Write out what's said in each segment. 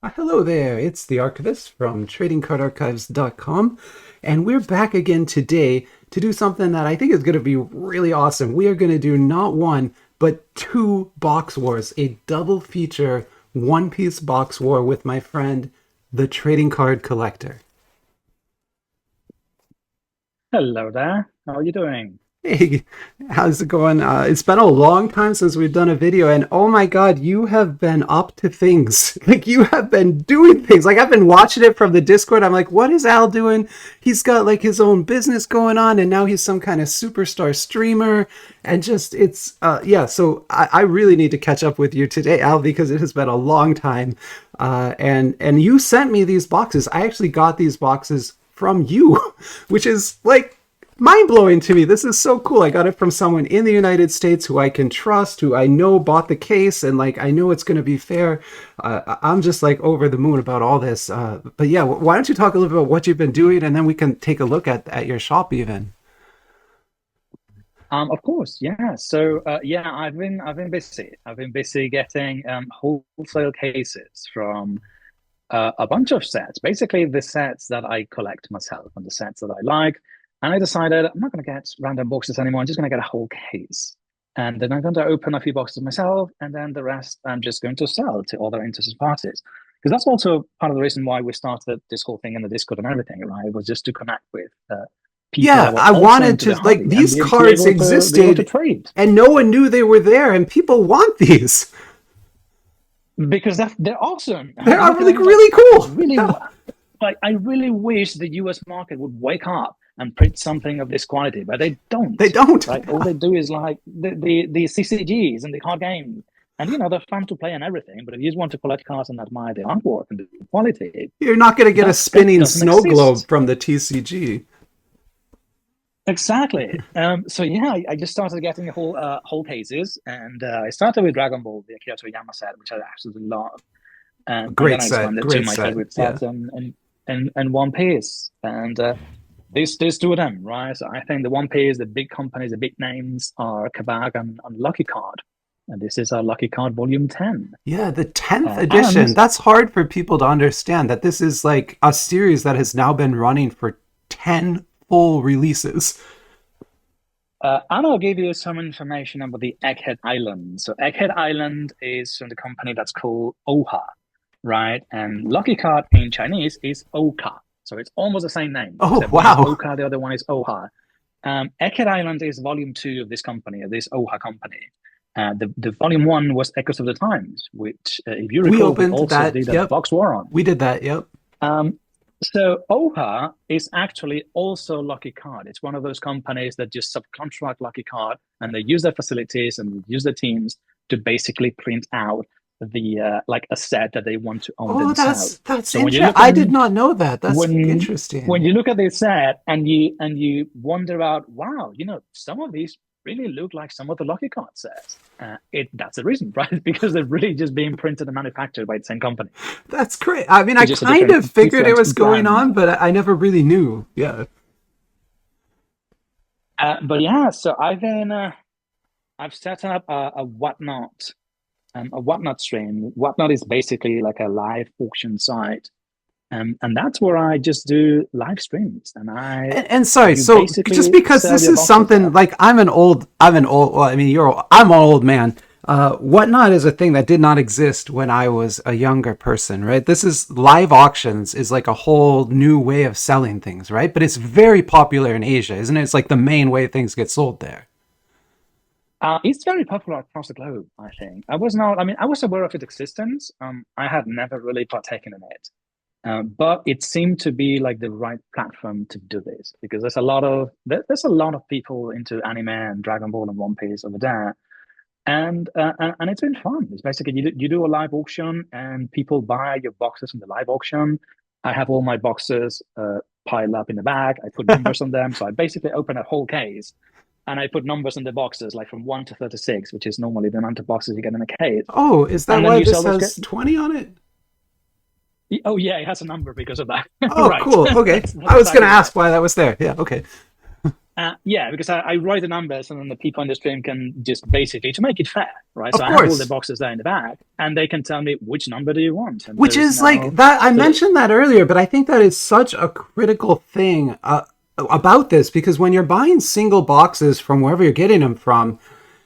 Hello there, it's the Archivist from tradingcardarchives.com, and we're back again today to do something that I think is going to be really awesome. We are going to do not one, but two box wars, a double feature One Piece box war with my friend, the Trading Card Collector. Hello there. How are you doing? Hey, how's it going? It's been a long time since we've done a video, and oh my God, you have been up to things. Like, you have been doing things. Like, I've been watching it from the Discord. I'm like, what is Al doing? He's got like his own business going on, and now he's some kind of superstar streamer. And just, yeah. So I really need to catch up with you today, Al, because it has been a long time. And you sent me these boxes. I actually got these boxes from you, which is like mind blowing to me. This is so cool. I got it from someone in the United States who I can trust, who I know bought the case, and like I know it's going to be fair. I'm just like over the moon about all this. But yeah, why don't you talk a little bit about what you've been doing, and then we can take a look at your shop even. Of course, yeah. Yeah, I've been busy. I've been busy getting wholesale cases from a bunch of sets. Basically, the sets that I collect myself and the sets that I like. And I decided I'm not going to get random boxes anymore. I'm just going to get a whole case, and then I'm going to open a few boxes myself, and then the rest I'm just going to sell to other interested parties. Because that's also part of the reason why we started this whole thing in the Discord and everything, right? It was just to connect with people Yeah, that were I also wanted into to the like hobby and these be cards able to existed, trade and no one knew they were there, and people want these. because they're awesome. They're You look at really them, it's like really I cool. really Yeah, like I really wish the US market would wake up and print something of this quality, but they they don't. don't. Right? All Yeah. they do is like the CCGs and the card games. And they're fun to play and everything, but if you just want to collect cards and admire the artwork and the quality, You're not going to get a that spinning doesn't snow globe exist. from the TCG. Exactly. So yeah, I just started getting whole cases, and I started with Dragon Ball, the Akira Toriyama set, which I absolutely love, and then Great I set, expanded to great my set. favorite Yeah. sets and One Piece, and there's two of them, right? So I think the One Piece, the big companies, the big names are Kabak and Lucky Card, and this is our Lucky Card Volume 10, Yeah, the 10th and edition. That's hard for people to understand that this is like a series that has now been running for 10 full releases. And I'll give you some information about the Egghead Island. So Egghead Island is from the company that's called Ouha, right? And Lucky Card in Chinese is Oka. So it's almost the same name, Oh, except one is wow. Oka, the other one is Oha. Egghead Island is volume two of this company, of this Oha company. The volume one was Echoes of the Times, which, if you We recall, we opened also that. did a Yep. box war on. We did that. Yep. Um, so Oha is actually also Lucky Card. It's one of those companies that just subcontract Lucky Card, and they use their facilities and use their teams to basically print out the like a set that they want to own Oh, themselves. that's So when you interesting. look at I did not know that. That's when interesting. you look at this set and you wonder about, wow, some of these really look like some of the Lucky Card sets. It That's the reason, right? Because they're really just being printed and manufactured by the same company. That's great. I mean, I It's just a kind of figured it different was going brand. on, but I never really knew. Yeah. But yeah, so I've set up a whatnot stream. Whatnot is basically like a live auction site, and that's where I just do live streams, and And sorry, you so just basically because sell this your is boxes something there. like well, I mean, I'm an old man. Whatnot is a thing that did not exist when I was a younger person, right? This is live auctions is like a whole new way of selling things, right? But it's very popular in Asia, isn't it? It's like the main way things get sold there. It's very popular across the globe, I think. I was not, I mean, I was aware of its existence. I had never really partaken in it. But it seemed to be like the right platform to do this because there's a lot of people into anime and Dragon Ball and One Piece over there, and it's been fun. It's basically you do a live auction and people buy your boxes in the live auction. I have all my boxes piled up in the bag. I put numbers on them, so I basically open a whole case and I put numbers in the boxes like from 1 to 36, which is normally the amount of boxes you get in a case, Oh, is that and then why you this sell those. has 20 on it? Oh yeah, it has a number because of that. Oh, Right. cool. Okay. That's I was gonna exactly ask right. why that was there. Yeah. Okay. Yeah, because I write the numbers and then the people in the stream can just basically, to make it fair, right? Of So I have all the course. boxes there in the back and they can tell me which number do you want? And Which there is is like no, that. I so that, mentioned that earlier, but I think that is such a critical thing about this because when you're buying single boxes from wherever you're getting them from,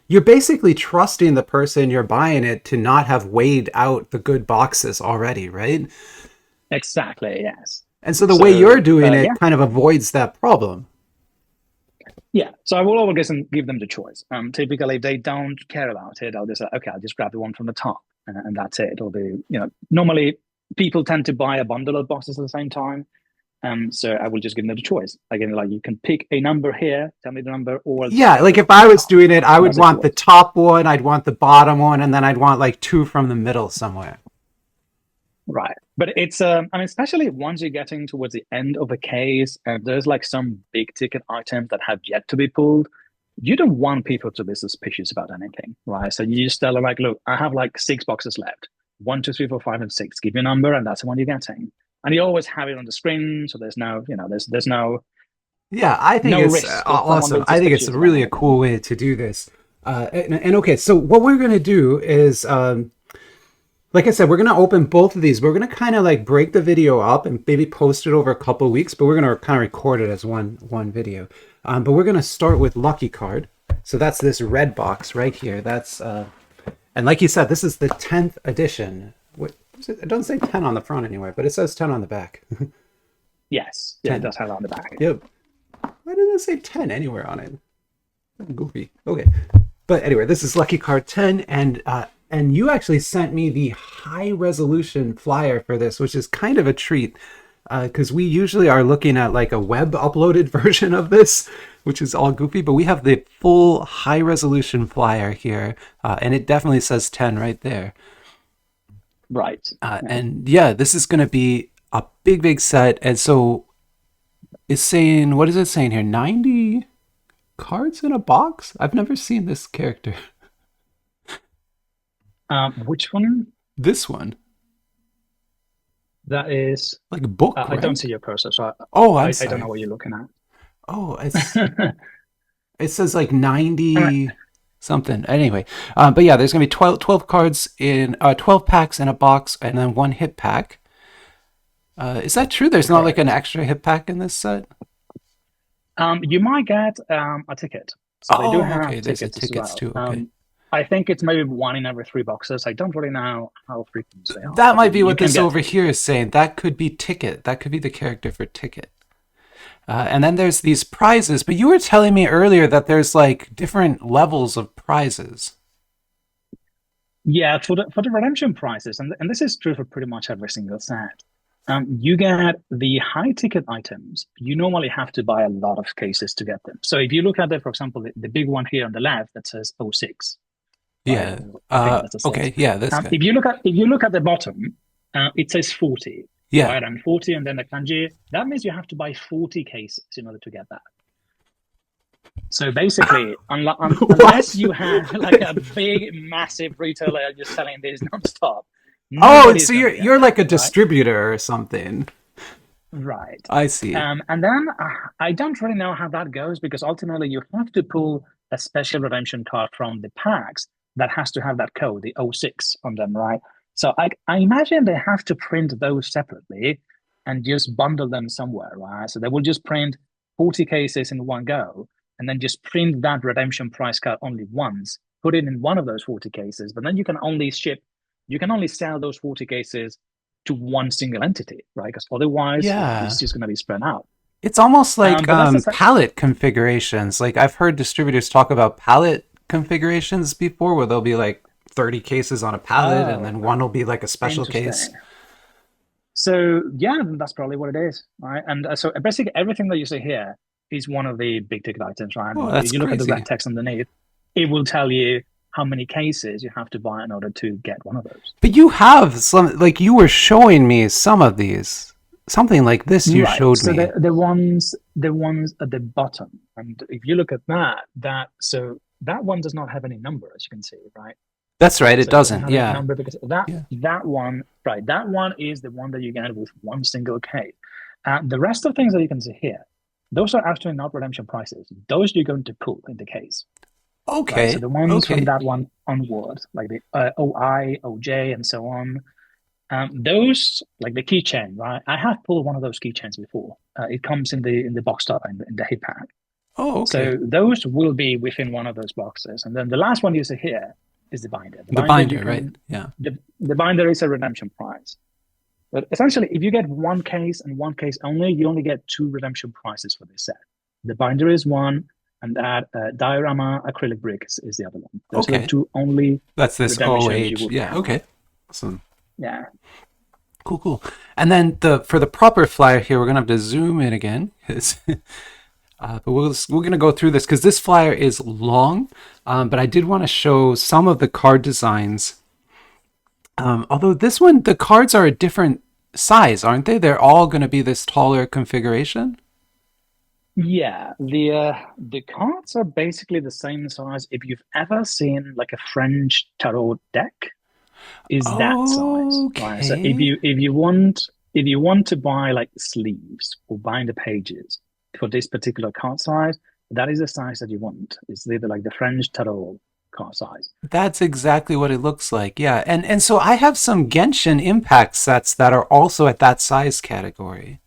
you're basically trusting the person you're buying it to not have weighed out the good boxes already, right? exactly, yes. And so the way So, you're doing yeah, it kind of avoids that problem. yeah. So I will always give them the choice. Typically, if they don't care about it, I'll just say, okay, I'll just grab the one from the top and that's it. Or normally people tend to buy a bundle of boxes at the same time. So I will just give them the choice. Again, like you can pick a number here, tell me the number, or just Yeah, grab like the one if from I the was top. doing it, I would That's a want the choice. top one, I'd want the bottom one, and then I'd want like two from the middle somewhere. Right. But it's, I mean, especially once you're getting towards the end of a case, and there's like some big ticket items that have yet to be pulled, you don't want people to be suspicious about anything, right? So you just tell them, like, look, I have like 6 boxes left. One, two, three, four, five, and six. Give me a number, and that's the one you're getting. And you always have it on the screen, so there's no, there's Yeah, I think no it's risk of someone awesome. being I think it's suspicious about really a anything. cool way to do this. And okay, so what we're going to do is like I said, we're gonna open both of these. We're gonna kind of like break the video up and maybe post it over a couple of weeks, but we're gonna kind of record it as one video. But we're gonna start with Lucky Card. So that's this red box right here. That's and like you said, this is the 10th edition. What is it? It doesn't say 10 on the front anyway, but it says 10 on the back. Yes. Yeah, it 10. does have that on the back. Yep. Why doesn't it say 10 anywhere on it? Goofy. Okay. But anyway, this is Lucky Card 10, and you actually sent me the high resolution flyer for this, which is kind of a treat because we usually are looking at like a web uploaded version of this, which is all goofy, but we have the full high resolution flyer here, and it definitely says 10 right there. Right. Yeah. And yeah, this is going to be a big, big set. And so it's saying, what is it saying here? 90 cards in a box? I've never seen this character. Which one? This one. That is, Like a book, I don't right? see your cursor, so Oh, I'm I don't know sorry. what you're looking Oh, at. it says like All right. 90 something. Anyway, but yeah, there's gonna be 12 cards in 12 packs in a box, and then one hit pack. Is that true? There's not like an Correct. extra hit pack in this set. You might get a ticket. So they do Oh, okay. have There's a tickets as tickets well. too. Okay. I think it's maybe one in every 3 boxes. I don't really know how frequent they are, That but might be you what can this get over it. here is saying. That could be ticket. That could be the character for ticket. And then there's these prizes. But you were telling me earlier that there's like different levels of prizes. Yeah, for the redemption prices, and this is true for pretty much every single set. You get the high ticket items. You normally have to buy a lot of cases to get them. So if you look at it, for example, the big one here on the left that says oh 06, right? Yeah. I think that's a six. Okay. Yeah, this guy. If you look at the bottom, it says 40, Yeah. right? And 40, and then the kanji. That means you have to buy 40 cases in order to get that. So basically, unless What? you have like a big, massive retailer just selling this nonstop, Oh, nobody's so going you're to get you're that, like a right? distributor or something. Right. I see. And then I don't really know how that goes because ultimately you have to pull a special redemption card from the packs that has to have that code, the oh 06 on them, right? So I imagine they have to print those separately and just bundle them somewhere, right? So they will just print 40 cases in one go and then just print that redemption price card only once, put it in one of those 40 cases, but then you can only sell those 40 cases to one single entity, right? Because otherwise, it's Yeah. just going to be spread out. It's almost like But that's the palette configurations. Like I've heard distributors talk about palette configurations before where there'll be like 30 cases on a palette and oh, then one will be like a special case. interesting. So yeah, that's probably what it is, right? And so basically everything that you see here is one of the big ticket items, right? Oh, And that's if you look at the crazy. red text underneath, it will tell you how many cases you have to buy in order to get one of those. But you have some, like you were showing me some of these. Something like this you Right. showed So me. the ones at the bottom, and if you look at that one does not have any number, as you can see, right? That's right, it So it doesn't doesn't. have any Yeah. number because that Yeah. that one, right? That one is the one that you get with one single case. The rest of things that you can see here. those are actually not redemption prices. Those you're going to pull in the case, right? So Okay. the ones from Okay. that one onward, like the OI, OJ, and so on, those like the keychain, right? I have pulled one of those keychains before. It comes in the box top and in the hip pack. Oh, okay. So those will be within one of those boxes. And then the last one you see here is the binder. The The binder you binder, right? can Yeah. the binder is a redemption prize. But essentially, if you get one case and one case only, you only get two redemption prizes for this set. The binder is one, and that diorama acrylic brick is the other one. Those are the Okay. two only That's this redemptions you OH. will Yeah. have. Okay. Awesome. Yeah. Cool. Cool. And then for the proper flyer here, we're gonna have to zoom in again. But we're gonna go through this because this flyer is long. But I did want to show some of the card designs. Although this one, the cards are a different size, aren't they? They're all going to be this taller configuration. Yeah, the cards are basically the same size. If you've ever seen like a French tarot deck, is that size, right? So Okay. if you want to buy like sleeves or bind the pages for this particular card size, that is the size that you want. It's either like the French tarot card size. That's exactly what it looks like. Yeah. And so I have some Genshin Impact sets that are also at that size category.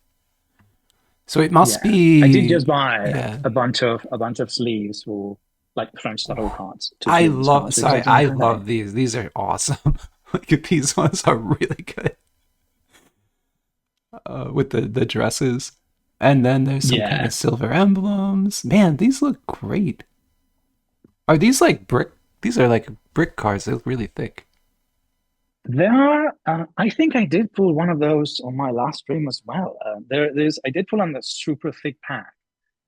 So it must Yeah, I did just be, buy yeah. a bunch of sleeves for like French tarot Oh, cards to use these cards because I didn't I have any. love these. These are awesome. Like these ones are really good. With the dresses. And then there's some kind Yeah, of silver emblems. Man, these look great. Are these like brick? These are like brick cards. They look really thick. there are. I think I did pull one of those on my last stream as well. There's. I did pull on the super thick pack.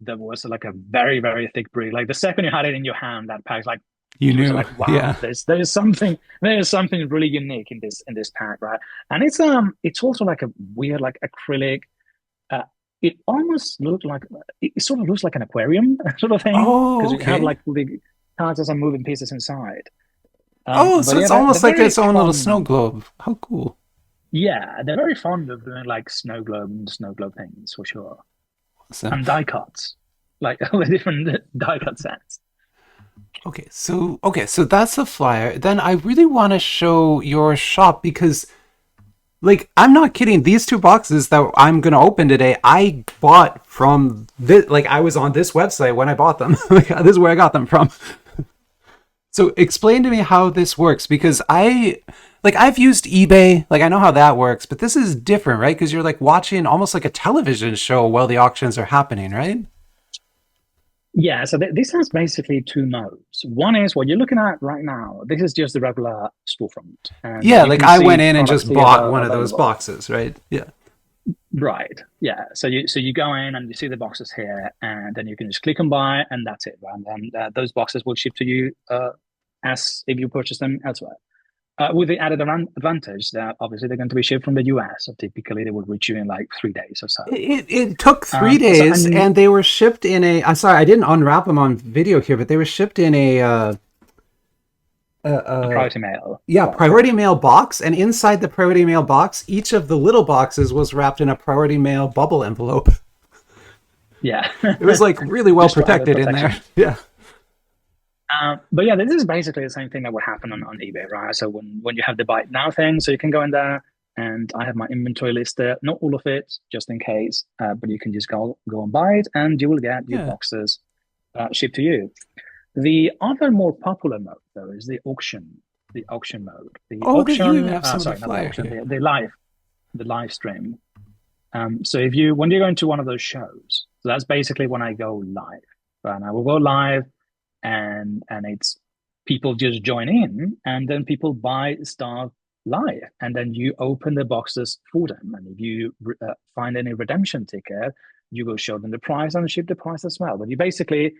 That was like a very very thick brick. Like the second you had it in your hand, that pack's like You you was knew, like, wow, yeah. there's something really unique in this pack, right? And it's also like a weird like acrylic. Uh, it almost looked like it sort of looks like an aquarium sort of thing Oh, because you have okay. like the cards as some moving pieces inside. Oh, But so yeah, it's they're almost like very its own little snow fun. globe. How cool. Yeah, they're very fond of doing like snow globe things for sure, Awesome. and die cuts, like all the different die cut sets. Okay, so that's the flyer. Then I really want to show your shop because like I'm not kidding. These two boxes that I'm gonna open today, I bought from this. Like I was on this website when I bought them. Like this is where I got them from. So explain to me how this works because I've used eBay, like I know how that works, but this is different, right? Because you're like watching almost like a television show while the auctions are happening, right? Yeah, so this has basically two modes. One is what you're looking at right now. This is just the regular storefront, and Yeah, you like can I see went in and products just here bought one of those available. boxes, right? Yeah. Right. Yeah. So you go in and you see the boxes here, and then you can just click and buy, and that's it. And then those boxes will ship to you as if you purchase them elsewhere. With the added advantage that obviously they're going to be shipped from the US, so typically they will reach you in like 3 days or so. It took three So days and and they were shipped in a. I'm sorry, I didn't unwrap them on video here, but they were shipped in a a priority mail yeah, box, priority right? mail box, and inside the priority mail box, each of the little boxes was wrapped in a priority mail bubble envelope. Yeah. It was like really well Just for added protected in there. protection. Yeah. But yeah, this is basically the same thing that would happen on eBay, right? So when you have the buy it now thing, so you can go in there and I have my inventory list there, not all of it, just in case. But you can just go and buy it, and you will get your Yeah. boxes shipped to you. The other more popular mode though is the auction mode. The Oh, that you even auction, have some of the sorry, not the flyer auction, here. the live stream. So if you when you go into one of those shows, so that's basically when I go live. Right? And I will go live and it's people just join in and then people buy stuff live and then you open the boxes for them and if you find any redemption ticket you will show them the price and ship the price as well but you basically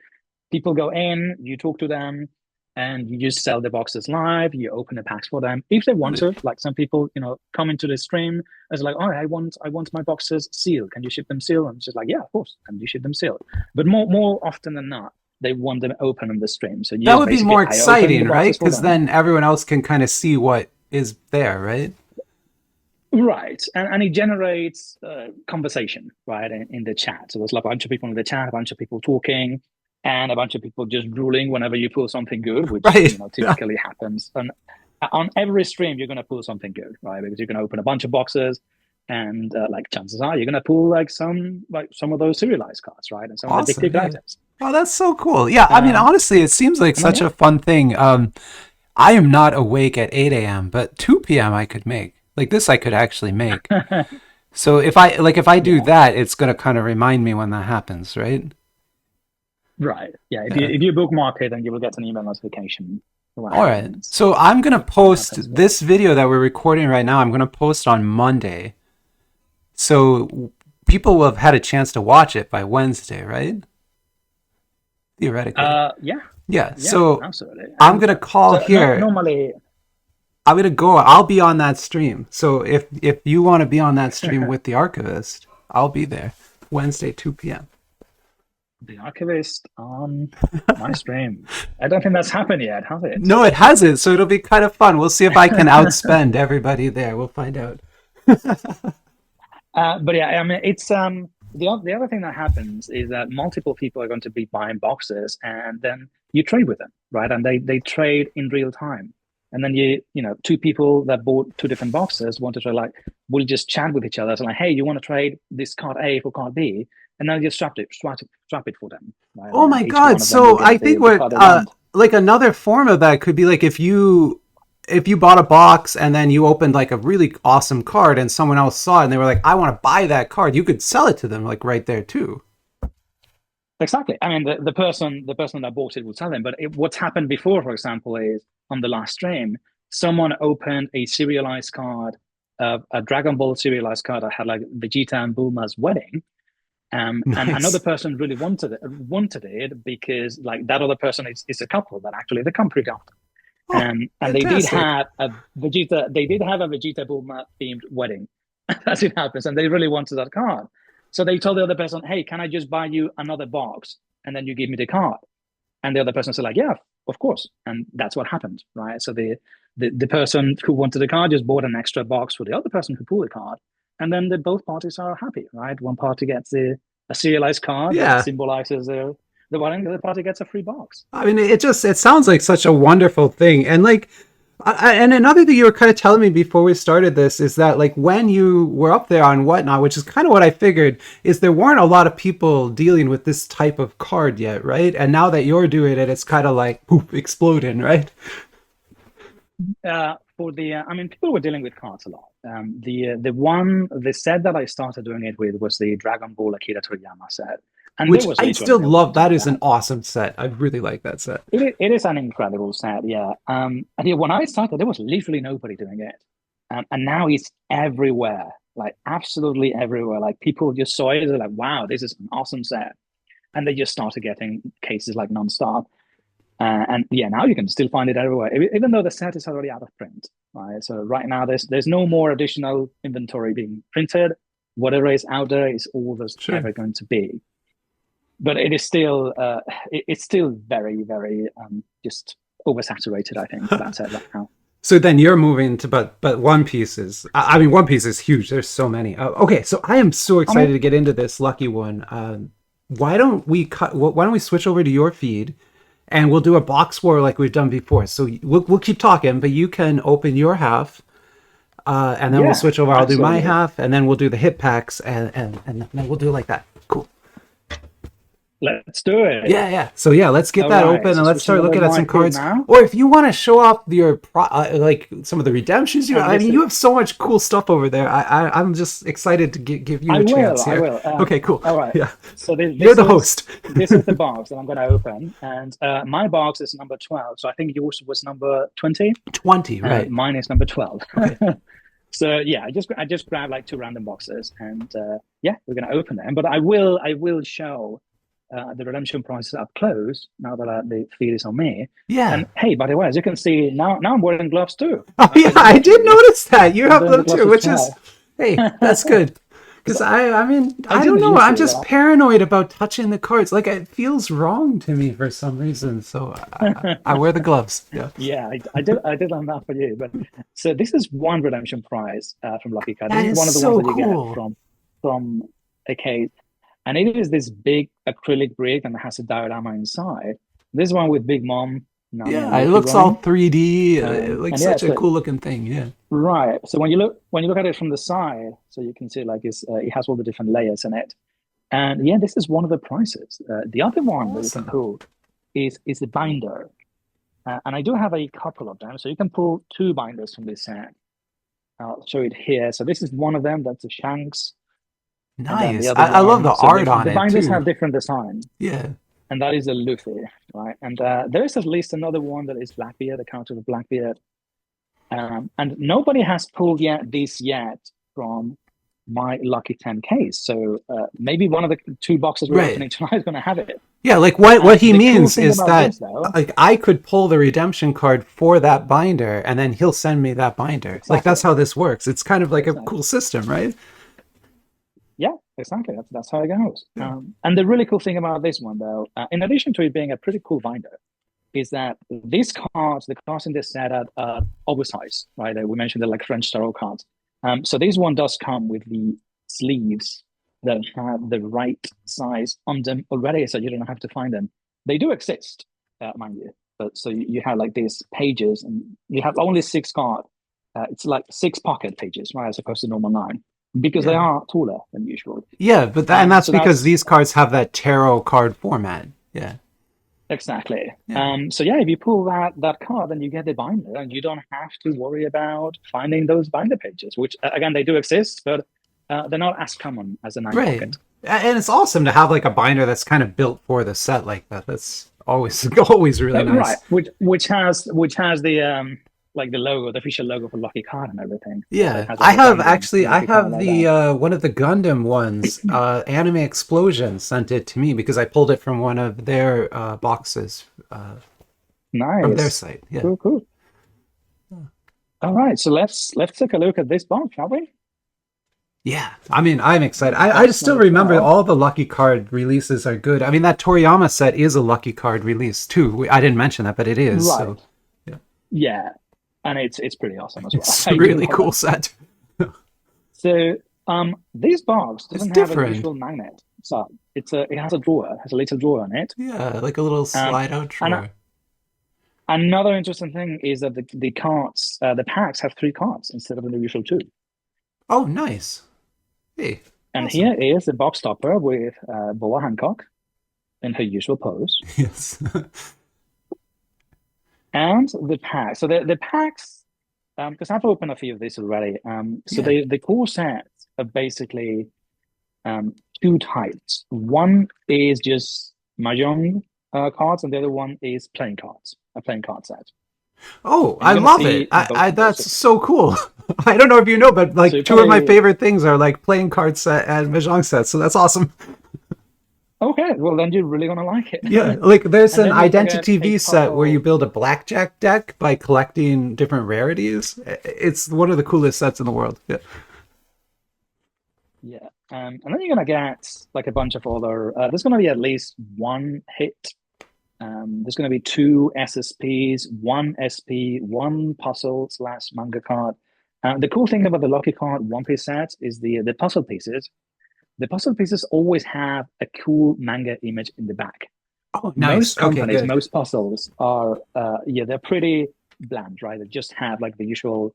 people go in you talk to them and you just sell the boxes live you open the packs for them if they want to like some people come into the stream as like oh I want my boxes sealed can you ship them sealed and it's just like yeah of course and you ship them sealed but more often than not they want them open on the stream. So you That just would be basically, more I open the exciting, right? boxes for Because them. then everyone else can kind of see what is there, right? Right, and it generates conversation, right, in the chat. So there's like a bunch of people in the chat, a bunch of people talking, and a bunch of people just drooling whenever you pull something good, which Right. Yeah. typically happens. And on every stream, you're going to pull something good, right? Because you're going to open a bunch of boxes, and like chances are you're going to pull like some of those serialized cards, right, and some of the big Awesome. ticket Yeah. items. Oh, that's so cool. Yeah. I mean, Um, honestly, it seems like and then such a fun thing. I am not awake at 8 a.m., but 2 p.m. I could make. Like this, I could actually make. yeah, So if I do yeah, that, it's gonna kind of remind me when that happens, right? right, yeah. If you Yeah. if you bookmark it, then you will get an email notification for what All right. happens. So I'm gonna What happens post when. this video that we're recording right now. I'm gonna post on Monday, so people will have had a chance to watch it by Wednesday, right? Theoretically. Yeah, Yeah. yeah, So absolutely. I'm gonna call So no, here. normally, I'm gonna go. I'll be on that stream. So if you want to be on that stream with the archivist, I'll be there Wednesday 2 p.m. the archivist on my stream. I don't think that's happened yet, has it? No, it hasn't. So it'll be kind of fun. We'll see if I can outspend everybody there. We'll find out. But yeah, I mean, it's the other thing that happens is that multiple people are going to be buying boxes, and then you trade with them, right? And they trade in real time. And then two people that bought two different boxes want to trade, like, will just chat with each other. So like, hey, you want to trade this card A for card B? And then you swap it for them, right? Oh And then my each one God. of them will So I get think the what card they want. like another form of that could be like if you bought a box and then you opened like a really awesome card and someone else saw it and they were like, I want to buy that card, you could sell it to them like right there too. Exactly. I mean, the person that bought it will tell them. But what's happened before, for example, is on the last stream, someone opened a serialized card, a Dragon Ball serialized card that had like Vegeta and Bulma's wedding. And another Nice. person really wanted it because like that other person is a couple that actually the country got. Oh, And they did fantastic. have a Vegeta Bulma themed wedding, as it happens, and they really wanted that card. So they told the other person, "Hey, can I just buy you another box, and then you give me the card?" And the other person said, "Like, yeah, of course." And that's what happened, right? So the person who wanted the card just bought an extra box for the other person who pulled the card, and then both parties are happy, right? One party gets a serialized card that Yeah. symbolizes the one, and the other party gets a free box. I mean, it sounds like such a wonderful thing. And like, and another thing you were kind of telling me before we started this is that like when you were up there on Whatnot, which is kind of what I figured, is there weren't a lot of people dealing with this type of card yet, right? And now that you're doing it, it's kind of like poof, exploding, right? I mean, people were dealing with cards a lot. The set that I started doing it with was the Dragon Ball Akira Toriyama set, and there Which was I literally still nobody love. That doing is an that. awesome set. I really like that set. It is an incredible set, yeah. And yeah, when I started, there was literally nobody doing it, and now it's everywhere, like absolutely everywhere. Like people just saw it, they're like, "Wow, this is an awesome set," and they just started getting cases like nonstop. And yeah, now you can still find it everywhere, even though the set is already out of print. Right? So right now, there's no more additional inventory being printed. Whatever is out there is all there's Sure. ever going to be. But it is still it's still very very just oversaturated. I think that set right now. So then you're moving to, but One Piece is. I mean, One Piece is huge. There's so many. Okay, so I am so I mean, excited to get into this lucky one. Why don't we cut? Why don't we switch over to your feed, and we'll do a box war like we've done before. So we'll keep talking, but you can open your half, and then we'll yeah, switch over. I'll do my absolutely. half, and then we'll do the hit packs, and then we'll do it like that. Cool. Let's do it. Yeah, yeah. So yeah, let's get All that right. open and So let's switching start over looking at my some feed cards. now, Or if you want to show off your like some of the redemptions, and I this mean, is you have so much cool stuff over there. I'm just excited to give you I a will. chance I here. will. Okay, cool. All right. Yeah, So this, you're this the is host. this is the box that I'm going to open, and my box is number 12. So I think yours was number 20, 20, and right? mine is number 12. Okay. So yeah, I just grabbed like two random boxes, and yeah, we're going to open them. But I will show the redemption prices up close now that the feed is on me. Yeah. And hey, by the way, as you can see now I'm wearing gloves too Oh yeah, after the I did interview. notice that you I'm have doing the them gloves too, as which is well. hey, that's good. Because I mean, I I don't didn't know. used to, I'm just paranoid about touching the cards. Like it feels wrong to me for some reason. So I wear the gloves. Yeah. Yeah, I did learn that for you. But so this is one redemption prize from Lucky Card. This That is is one of the ones so that you get cool. from a case, and it is this big acrylic brick and it has a diorama inside. This one with Big Mom, Nami, and Yeah, it Luffy looks all running. 3D, like And yeah, such a so cool looking thing. Yeah. right. So when you look at it from the side, so you can see like it has all the different layers in it. And yeah, this is one of the prizes. The other one that you can Awesome. pull is the binder. And I do have a couple of them. So you can pull two binders from this set. I'll show it here. So this is one of them. That's the Shanks. And then the Nice. other I love the one. So art on the it binders too. have different design. Yeah. And that is a Luffy, right? And there is at least another one that is Blackbeard, the character of Blackbeard. And nobody has pulled this yet from my lucky 10 case. So maybe one of the two boxes we're Right. opening tonight is going to have it. Yeah, like what he The cool means thing is about that this, though, like I could pull the redemption card for that binder and then he'll send me that binder. Like exactly, that's how this works. It's kind of like a exactly. cool system, right? Yeah, exactly. That's how it goes. Yeah. And the really cool thing about this one, though, in addition to it being a pretty cool binder, is that these cards, the cards in this set are oversized, right? We mentioned the like French tarot cards. So this one does come with the sleeves that have the right size on them already, so you don't have to find them. They do exist, mind you. But so you have like these pages, and you have only six cards. It's like six pocket pages, right, as opposed to normal nine, because they Yeah. are taller than usual. Yeah, and that's So because that's these cards have that tarot card format. Yeah. exactly. Yeah. So yeah, if you pull that card, then you get the binder, and you don't have to worry about finding those binder pages, which again they do exist, but they're not as common as a nine Right. pocket. And it's awesome to have like a binder that's kind of built for the set like that. That's always always really Right, nice. which has the like the logo, the official logo for Lucky Card and everything. So it Yeah. has I like a have gundam actually I Lucky Card have like the that. one of the Gundam ones. Anime Explosion sent it to me because I pulled it from one of their boxes from their Nice, site. Yeah. cool, cool. All right, so let's take a look at this box, shall we? Yeah, I mean, I'm excited. I just Box still number remember 12. all the Lucky Card releases are good. I mean, that Toriyama set is a Lucky Card release too. I didn't mention that, but it is. So Right. yeah, Yeah, and it's pretty awesome as well. it's a I do really love cool it. set. So this box It's doesn't have a different. usual magnet. So it has a drawer, it has a little drawer on it. Yeah, like a little Um, slide out and drawer. another interesting thing is that the cards, the packs have three cards instead of the usual two. Oh, nice. Hey, And awesome. here is the box topper with Boa Hancock in her usual pose, Yes. and the pack. So the packs, because I've opened a few of these already. So Yeah. the core sets are basically um, two types. One is just mahjong cards, and the other one is playing cards, a playing card set. Oh, And I you're gonna love it. see both I of those. that's so cool. I don't know if you know, but So like you two of my probably favorite things are like playing card set and mahjong sets. So that's awesome. okay. Well, then you're really gonna like it. Yeah, like there's And an then you'll get Identity a V set where you couple. build a blackjack deck by collecting different rarities. It's one of the coolest sets in the world. Yeah. Yeah. And then you're gonna get like a bunch of other. There's gonna be at least one hit. There's gonna be two SSPs, one SP, one puzzle slash manga card. The cool thing about the Lucky Card One Piece set is the puzzle pieces. The puzzle pieces always have a cool manga image in the back. Oh, Most nice. Okay, companies, good. most puzzles are, yeah, they're pretty bland, right? They just have like the usual,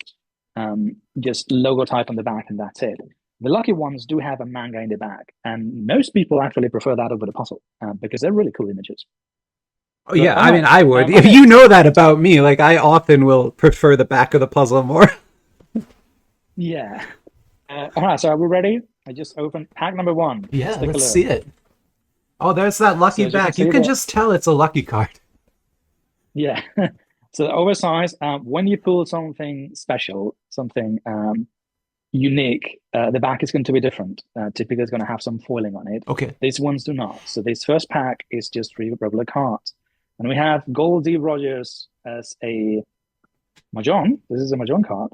just logo type on the back, and that's it. The lucky ones do have a manga in the back, and most people actually prefer that over the puzzle because they're really cool images. Oh, But yeah, all I mean, right, I would. If okay, you know that about me, like I often will prefer the back of the puzzle more. yeah. All right, so are we ready? I just opened pack number one. Let's Yeah, take a let's look. see it. Oh, there's that So lucky as you can back. You see, can just tell it's a lucky card. yeah. So oversized. When you pull something special, something unique, the back is going to be different. Typically, it's going to have some foiling on it. Okay. These ones do not. So this first pack is just three regular cards, and we have Goldie Rogers as a Mahjong. This is a Mahjong card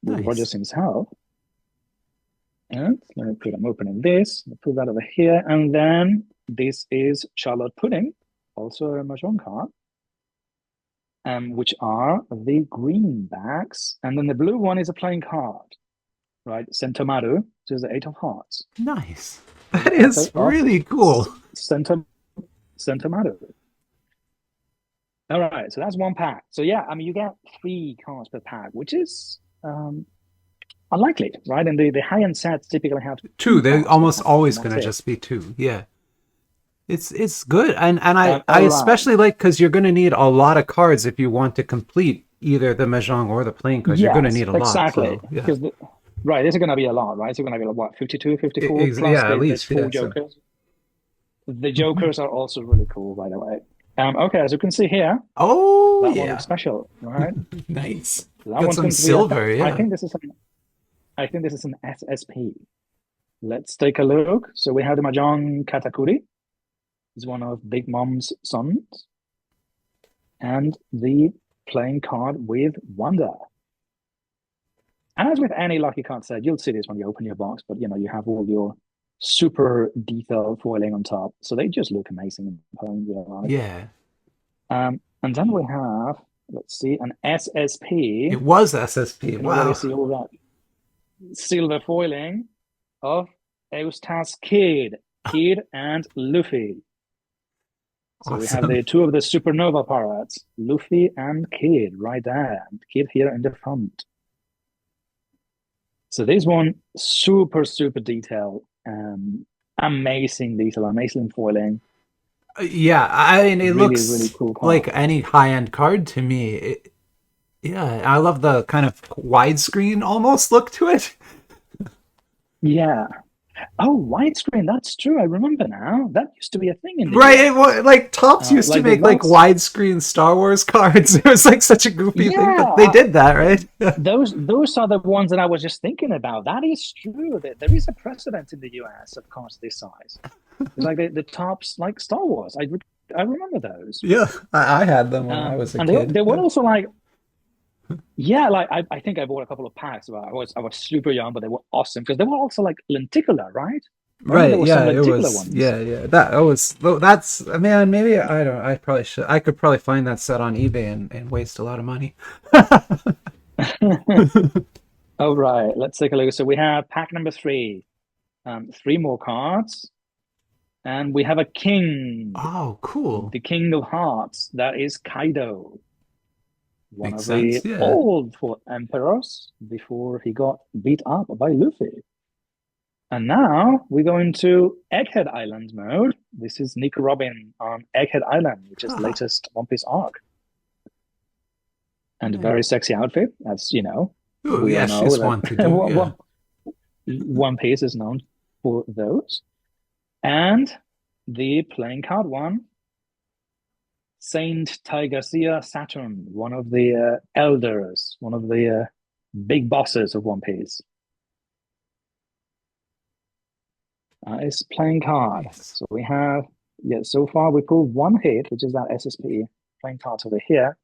with Nice. Rogers himself. And let me put, I'm opening this, I'll put that over here. And then this is Charlotte Pudding, also a Mahjong card, which are the green backs. And then the blue one is a playing card, right? Sentomaru, which is the 8 of Hearts. Nice. That is really cool. Sentomaru. All right, so that's one pack. So yeah, I mean, you get 3 cards per pack, which is unlikely, right? And the high-end sets typically have 2. They're almost always going to just be 2. Yeah. It's good. And I especially like, because you're going to need a lot of cards if you want to complete either the Mahjong or the playing cards. You're going to need a lot. Exactly. So, yeah. Right, this is going to be a lot, right? It's going to be like, what, 52, 54? Plus yeah, at least. 4 Jokers. So. The Jokers are also really cool, by the way. Okay, as you can see here. Oh, that one is special, right? Nice. That got some silver, yeah. I think this is an SSP. Let's take a look. So we have the Mahjong Katakuri. It's one of Big Mom's sons. And the playing card with Wonder. And as with any lucky card set, you'll see this when you open your box, but you have all your super detailed foiling on top. So they just look amazing. Yeah. And then we have, let's see, an SSP. It was SSP. Wow. Really see all that silver foiling of Eustace Kid and Luffy. So we have the 2 of the Supernova pirates, Luffy and Kid, right there. And Kid here in the front. So this one, super, super detailed. Amazing detail, amazing foiling. Yeah, I mean, it looks really cool card. Like any high-end card to me. Yeah, I love the kind of widescreen almost look to it. Yeah. Oh, widescreen, that's true. I remember now. That used to be a thing in the Right, like Topps used to make like widescreen Star Wars cards. It was like such a goofy thing, but they did that, right? Those are the ones that I was just thinking about. That is true. There is a precedent in the US of cards this size. It's like the Topps, like Star Wars. I remember those. Yeah, I had them when I was a kid. They were also like, yeah, like I think I bought a couple of packs. I was super young, but they were awesome because they were also like lenticular, right? Right. Yeah, it was. Ones. Yeah. That's. Man, maybe I don't. I probably should. I could probably find that set on eBay and waste a lot of money. All right, let's take a look. So we have pack number 3, 3 more cards, and we have a king. Oh, cool! The King of Hearts. That is Kaido. One of the old 4 emperors before he got beat up by Luffy. And now we go into Egghead Island mode. This is Nico Robin on Egghead Island, which is the latest One Piece arc. And very sexy outfit, as you know. Ooh, yeah, she's one to do. One Piece is known for those. And the playing card one, Saint Tai Garcia Saturn, one of the elders, one of the big bosses of One Piece. Is playing card. Nice. So we have, so far we pulled 1 hit, which is that SSP playing cards over here.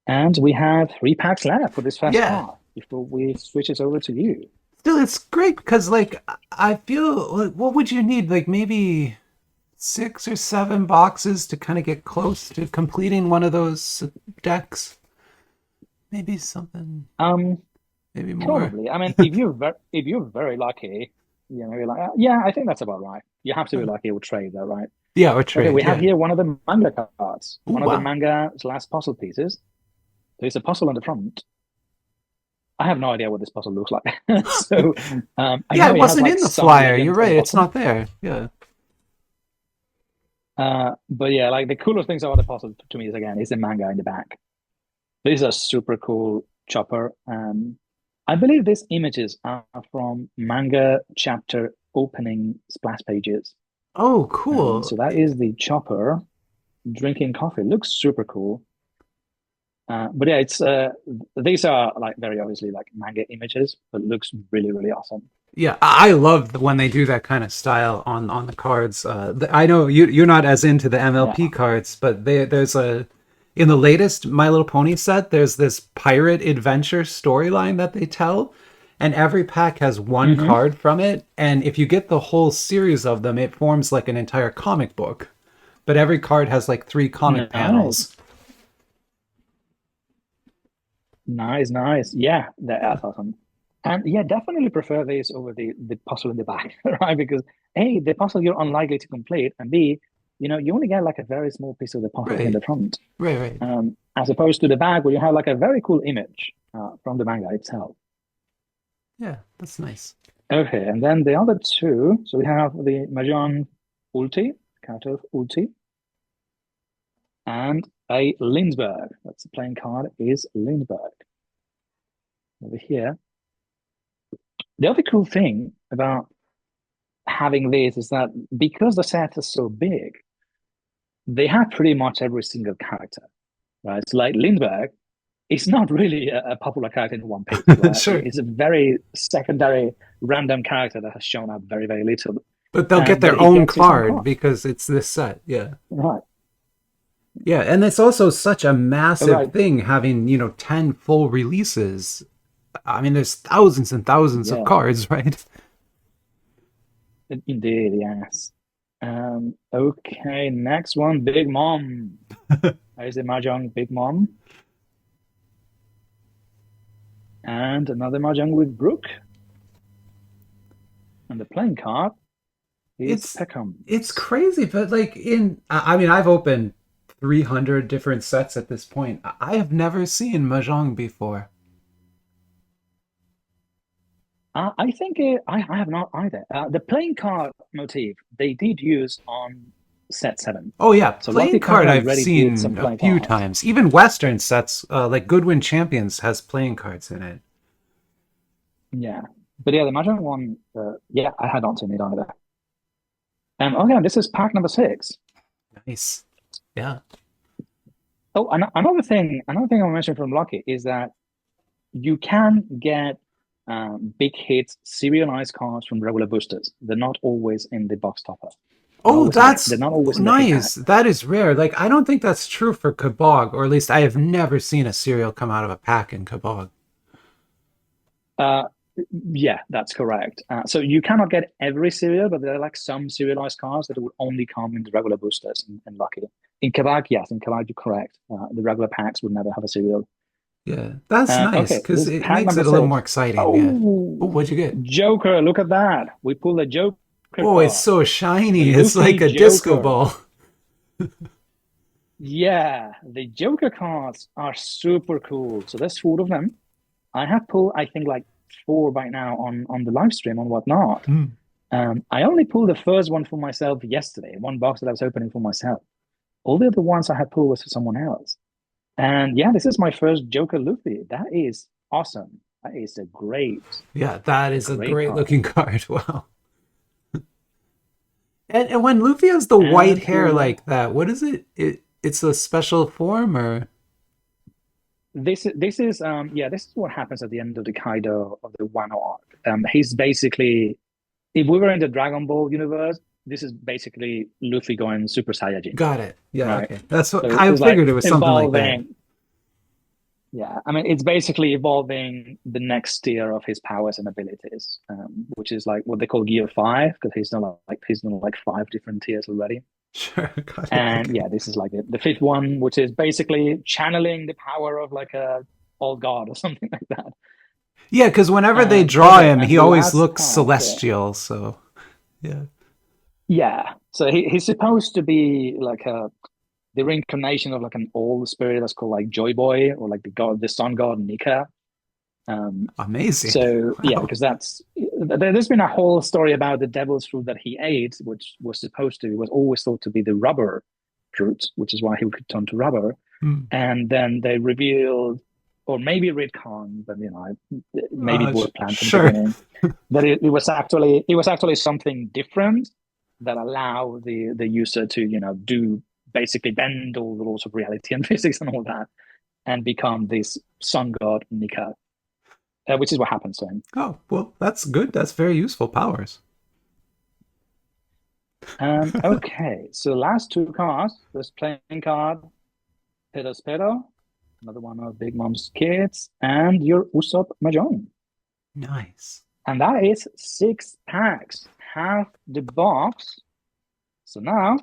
And we have 3 packs left for this first card before we switch it over to you. Still, it's great because, like, I feel like, what would you need? Like, maybe 6 or 7 boxes to kind of get close to completing one of those decks. Maybe something. Maybe more. Probably. I mean, if you're very lucky, maybe like, I think that's about right. You have to be lucky or trade, though, right? Yeah, or trade. Okay, we have here one of the manga cards. One of the manga's last puzzle pieces. There's a puzzle on the front. I have no idea what this puzzle looks like. So, it wasn't in the flyer. You're right. It's not there. Yeah. But yeah, like the coolest things about the puzzle to me is the manga in the back. This is a super cool chopper. I believe these images are from manga chapter opening splash pages. Oh, cool. So that is the chopper drinking coffee. Looks super cool. But yeah, it's these are like very obviously like manga images, but looks really, really awesome. Yeah, I love when they do that kind of style on the cards. I know you're not as into the MLP cards, but there's in the latest My Little Pony set, there's this pirate adventure storyline that they tell, and every pack has one Hmm. card from it. And if you get the whole series of them, it forms like an entire comic book. But every card has like three comic Nice, panels. nice, nice. Yeah, that's awesome. And yeah, definitely prefer this over the puzzle in the back, right? Because A, the puzzle you're unlikely to complete, and B, you only get like a very small piece of the puzzle in Right, the front, right, right. as opposed to the back where you have like a very cool image from the manga itself. Yeah, that's nice. Okay, and then the other two, so we have the Mahjong Ulti, character of Ulti, and a Lindbergh. That's the playing card is Lindbergh over here. The other cool thing about having this is that because the set is so big, they have pretty much every single character, right? So like Lindbergh is not really a popular character in One Piece, right? Sure. It's a very secondary, random character that has shown up very, very little. But they'll get But their he own gets his own card card, because it's this set. Yeah. right? Yeah, and it's also such a massive Right. thing having, 10 full releases. I mean, there's thousands and thousands of Yeah, cards, right? indeed, yes. Okay, next one, Big Mom. There's the Mahjong Big Mom. And another Mahjong with Brooke. And the playing card is It's it's Peckham's. crazy, but like I mean, I've opened 300 different sets at this point. I have never seen Mahjong before. I think I have not either. The playing card motif they did use on set seven. Oh yeah, So Lucky playing Card card I've already did some seen a playing few cards. times. Even Western sets, like Goodwin Champions has playing cards in it. Yeah. But yeah, the Mahjong one, yeah, I had not seen it either. Okay, this is pack number six. Nice. Yeah. Oh, another thing I mentioned from Lucky is that you can get big hits serialized cards from regular boosters. They're not always in the box topper. Oh, They're that's not always in the hit pack. nice. That is rare. Like, I don't think that's true for Kabog, or at least I have never seen a cereal come out of a pack in Kabog. Uh, yeah, that's correct. So you cannot get every serial, but there are like some serialized cards that would only come in the regular boosters and Lucky. In Kabak, yes, in Kabak, you're correct. The regular packs would never have a serial. Yeah, that's nice Okay, this because is it pack makes number it a little more six. exciting. Yeah. Oh, Oh, what'd you get? Joker, look at that. We pulled a Joker Oh, it's card. so The shiny. It's like Luffy a disco Joker. ball. Yeah, the Joker cards are super cool. So there's four of them. I have pulled, I think, like four by now on the live stream and whatnot. Hmm. I only pulled the first one for myself yesterday, one box that I was opening for myself. All the other ones I had pulled was for someone else. And yeah, this is my first Joker Luffy. That is awesome. That is Yeah, that a is a great great card. looking card. Wow. And when Luffy has the white And hair like that, what is it? It's a special form or this is what happens at the end of the Kaido of the Wano arc. He's basically, if we were in the Dragon Ball universe, this is basically Luffy going Super Saiyajin, got it. Yeah, right? okay. That's what So I it's like figured it was something like that. evolving. Yeah, I mean, it's basically evolving the next tier of his powers and abilities, which is like what they call Gear Five, because he's done like five different tiers already. Sure, got it. And Okay. yeah, this is like the fifth one, which is basically channeling the power of like a old god or something like that. Yeah, because whenever they draw Okay, him, and he the always last looks card here. celestial. So yeah. Yeah, so he's supposed to be like the reincarnation of like an old spirit that's called like Joy Boy or like the sun god Nika. Um, Amazing. so yeah, Wow. because there's been a whole story about the devil's fruit that he ate, which was always thought to be the rubber fruit, which is why he could turn to rubber. Hmm. And then they revealed, or maybe retcon, but maybe it was planned from the Sure. beginning that it was actually something different that allowed the user to do basically bend all the laws of reality and physics and all that and become this sun god Nika, which is what happens to him. Oh, well, that's good. That's very useful powers. Okay, so last two cards. This playing card, Pedo, another one of Big Mom's kids, and your Usopp Mahjong. Nice. And that is 6 packs, half the box. So now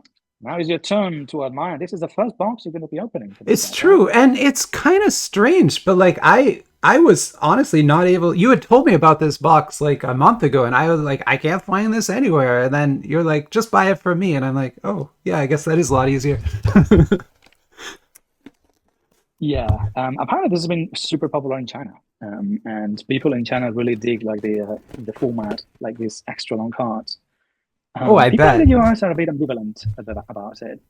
is your turn to admire. This is the first box you're going to be opening for this It's set, right? true, and it's kind of strange, but like I was honestly not able. You had told me about this box like a month ago, and I was like, I can't find this anywhere. And then you're like, just buy it from me, and I'm like, oh yeah, I guess that is a lot easier. Yeah. Apparently, this has been super popular in China, and people in China really dig like the format, like these extra long cards. Oh, I People in bet. the US are a bit ambivalent about it,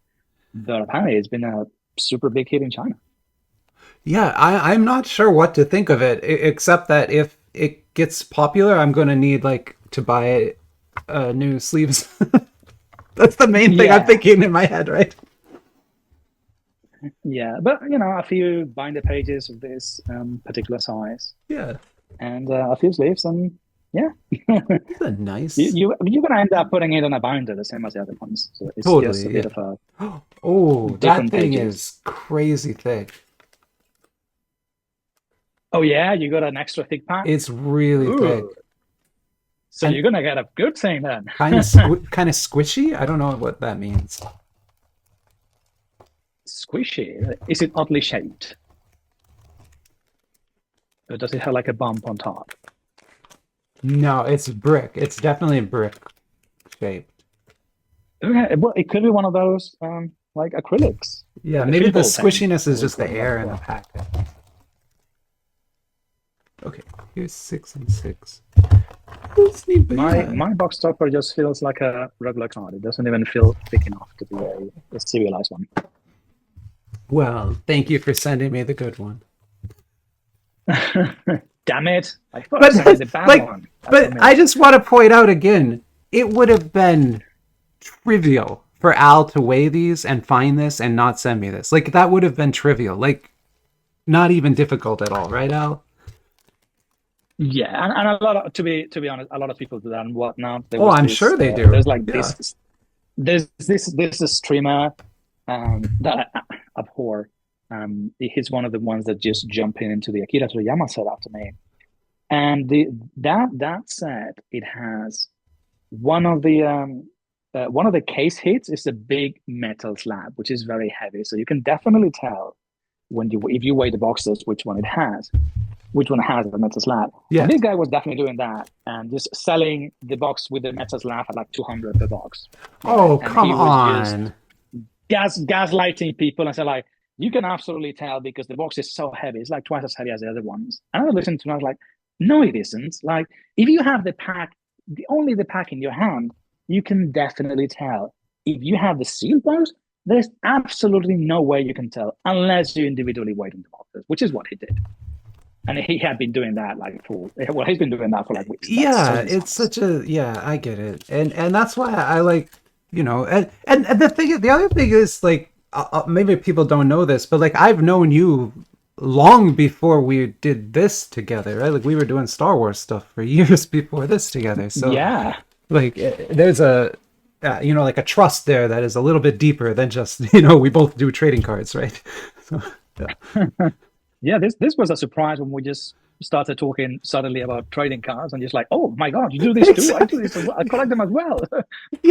but apparently, it's been a super big hit in China. Yeah, I'm not sure what to think of it, except that if it gets popular, I'm going to need like to buy new sleeves. That's the main thing I'm Yeah, thinking in my head, right? yeah, but a few binder pages of this particular size, Yeah, and a few sleeves, and yeah, it's a you, nice. you're gonna end up putting it on a binder the same as the other ones. So it's just a Totally, bit yeah. of a Oh, that different thing pages. is crazy thick. Oh yeah, you got an extra thick pack. It's really Ooh, thick so and you're gonna get a good thing then. kind of squishy. I don't know what that means. Squishy. Is it oddly shaped, or does it have like a bump on top? No, it's brick. It's definitely brick shaped. Okay, well, it could be one of those like acrylics, Yeah, like the maybe the football thing squishiness that is we've just the spoken about air in the before. packet. Okay, here's 6 and 6. That's neat, but My yeah. my box topper just feels like a regular card. It doesn't even feel thick enough to be a serialized one. Well, thank you for sending me the good one. Damn it! I thought I sent you But the bad like, one. That's on but me. I just want to point out again, it would have been trivial for Al to weigh these and find this and not send me this. Like that would have been trivial. Like not even difficult at all, right, Al? Yeah, and a lot of to be honest, a lot of people do that and whatnot. There Oh, was I'm this. sure they do. There's like Yeah. this streamer that I abhor. He's one of the ones that just jump into the Akira Toriyama set after me. And that set, it has one of the case hits is a big metal slab, which is very heavy. So you can definitely tell when you if you weigh the boxes which one has the metal slab. And Yeah. this guy was definitely doing that and just selling the box with the metal slab at like 200 per box, right? Oh, And come he was just on. gaslighting people and said like, you can absolutely tell because the box is so heavy. It's like twice as heavy as the other ones. And I listened to him, I was like, no, it isn't. Like, if you have the pack, only the pack in your hand, you can definitely tell. If you have the sealed box, there's absolutely no way you can tell unless you individually weigh the boxes, which is what he did. And he had been doing that like for well, he's been doing that for like weeks. That's so Yeah, it's dishonest. such a yeah, I get it. And that's why I like, and the other thing is like maybe people don't know this, but like I've known you long before we did this together, right? Like we were doing Star Wars stuff for years before this together. So Yeah. like there's a like a trust there that is a little bit deeper than just we both do trading cards, right? So yeah. Yeah, this was a surprise when we just started talking suddenly about trading cards and just like, oh my God, you do this too? I do Exactly. this as well. I collect them as well.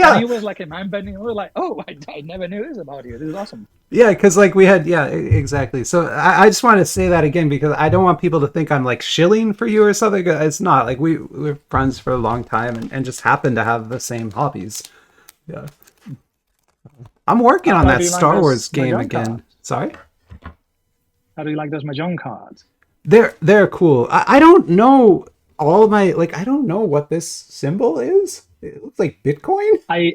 And he Yeah. was like a man bending. We were like, oh, I never knew this about you. This is awesome. Yeah, because like we had, yeah, exactly. So I just want to say that again because I don't want people to think I'm like shilling for you or something. It's not like we're friends for a long time and just happen to have the same hobbies. Yeah, I'm working on How that do you like Star those Wars game Mahjong again. cards? Sorry, How do you like those Mahjong cards? they're cool. I don't know all my like I don't know what this symbol is. It looks like Bitcoin. I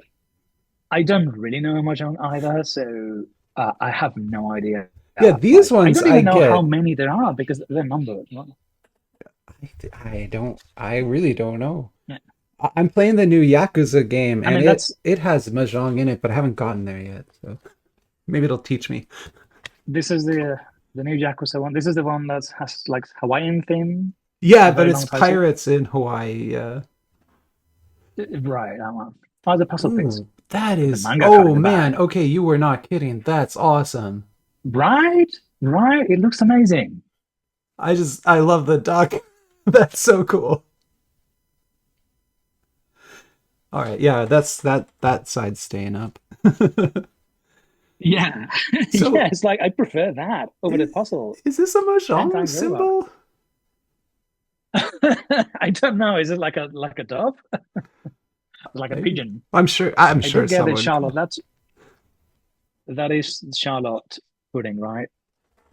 I don't really know Mahjong either, so I have no idea. Yeah, these Like, I ones don't I even know how get. many there are because they're numbered. I don't. I really don't know. Yeah. I'm playing the new Yakuza game, I and mean, it has mahjong in it, but I haven't gotten there yet. So maybe it'll teach me. this is the new Yakuza one. This is the one that has like Hawaiian theme, Yeah, a but very it's long title. pirates in Hawaii. Right, that one. Oh, the puzzle piece. Ooh, that With the is. manga card in Oh the man. back. Okay, you were not kidding. That's awesome. Right? Right. It looks amazing. I love the duck. That's so cool. All right, yeah, that side's staying up. Yeah, yeah. So It's like I prefer that over the is puzzle is this a 10 mahjong times over. symbol? I don't know. Is it like a dove? Like a Maybe. pigeon? I'm I sure did get it, someone. Charlotte. That is Charlotte pudding, right?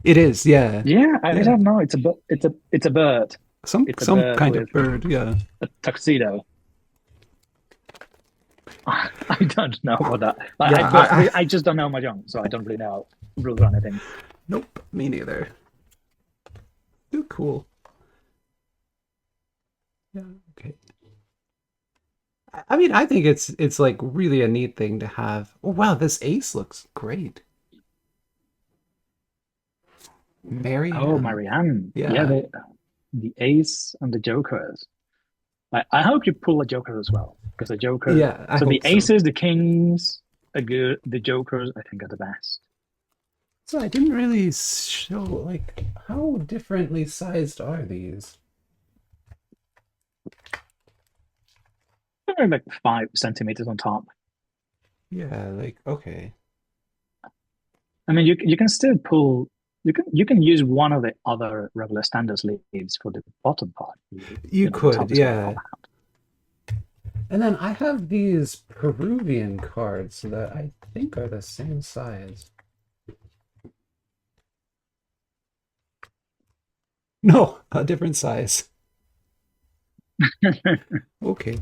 It is, yeah, Yeah, I yeah. don't know. It's a bird. It's a Some bird kind of with bird, yeah. a tuxedo. I don't know what that. Yeah, But I just don't know mahjong, so I don't really know rules or anything. nope, me neither. Too cool. Yeah, okay. I mean, I think it's like really a neat thing to have. Oh wow, this ace looks great. Oh, Marianne. Marianne. Yeah, Yeah. the ace and the jokers. I hope you pull a joker as well, because the joker. Yeah, I So the hope so. aces, the kings are good. The jokers, I think, are the best. So I didn't really show like how differently sized are these? They're like 5 centimeters on top. Yeah, like okay. I mean, you can still pull. You can use one of the other regular standard sleeves for the bottom part. You The top could, is going to pop yeah. out. And then I have these Peruvian cards that I think are the same size. No, a different size. Okay.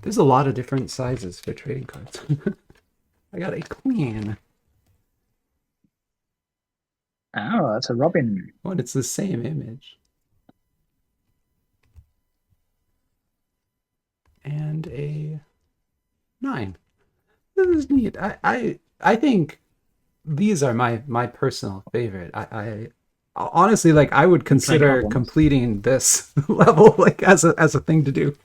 There's a lot of different sizes for trading cards. I got a queen. Oh, that's a Robin. Oh, and it's the same image. And a 9. This is neat. I think these are my personal favorite. I honestly like I would You playing card consider ones. completing this level like as a thing to do.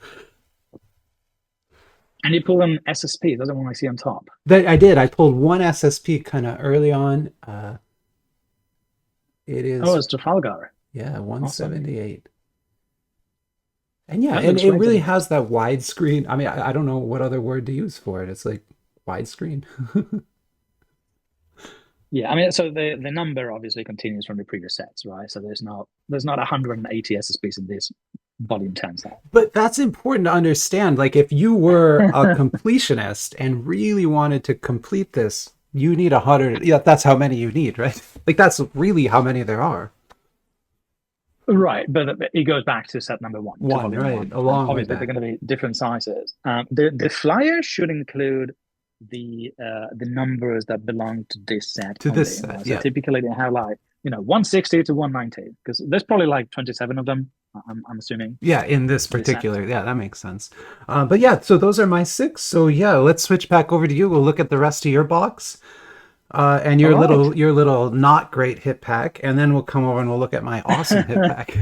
And you pull an SSP. That's the one I see on top. That I did. I pulled one SSP kind of early on. It Oh, is it's Trafalgar. yeah, Awesome. 178. And yeah, That and looks it great, really doesn't it? has that widescreen. I mean, I don't know what other word to use for it. It's like widescreen. Yeah, I mean, so the number obviously continues from the previous sets, right? So there's not 180 SSPs in this volume 10 set. But that's important to understand. Like, if you were a completionist and really wanted to complete this, you need 100. Yeah, that's how many you need, right? Like, that's really how many there are. Right, but it goes back to set number one, to One, volume right? one, and Along with obviously they're that. going to be different sizes. The flyer should include the numbers that belong to this set To this only, set, right? So yeah. typically they have like 160 to 190 because there's probably like 27 of them. I'm assuming Yeah, in this this set. particular, yeah, that makes sense. But yeah, so those are my 6. So yeah, let's switch back over to you. We'll look at the rest of your box. And All right. your little not great hit pack, and then we'll come over and we'll look at my awesome hit pack.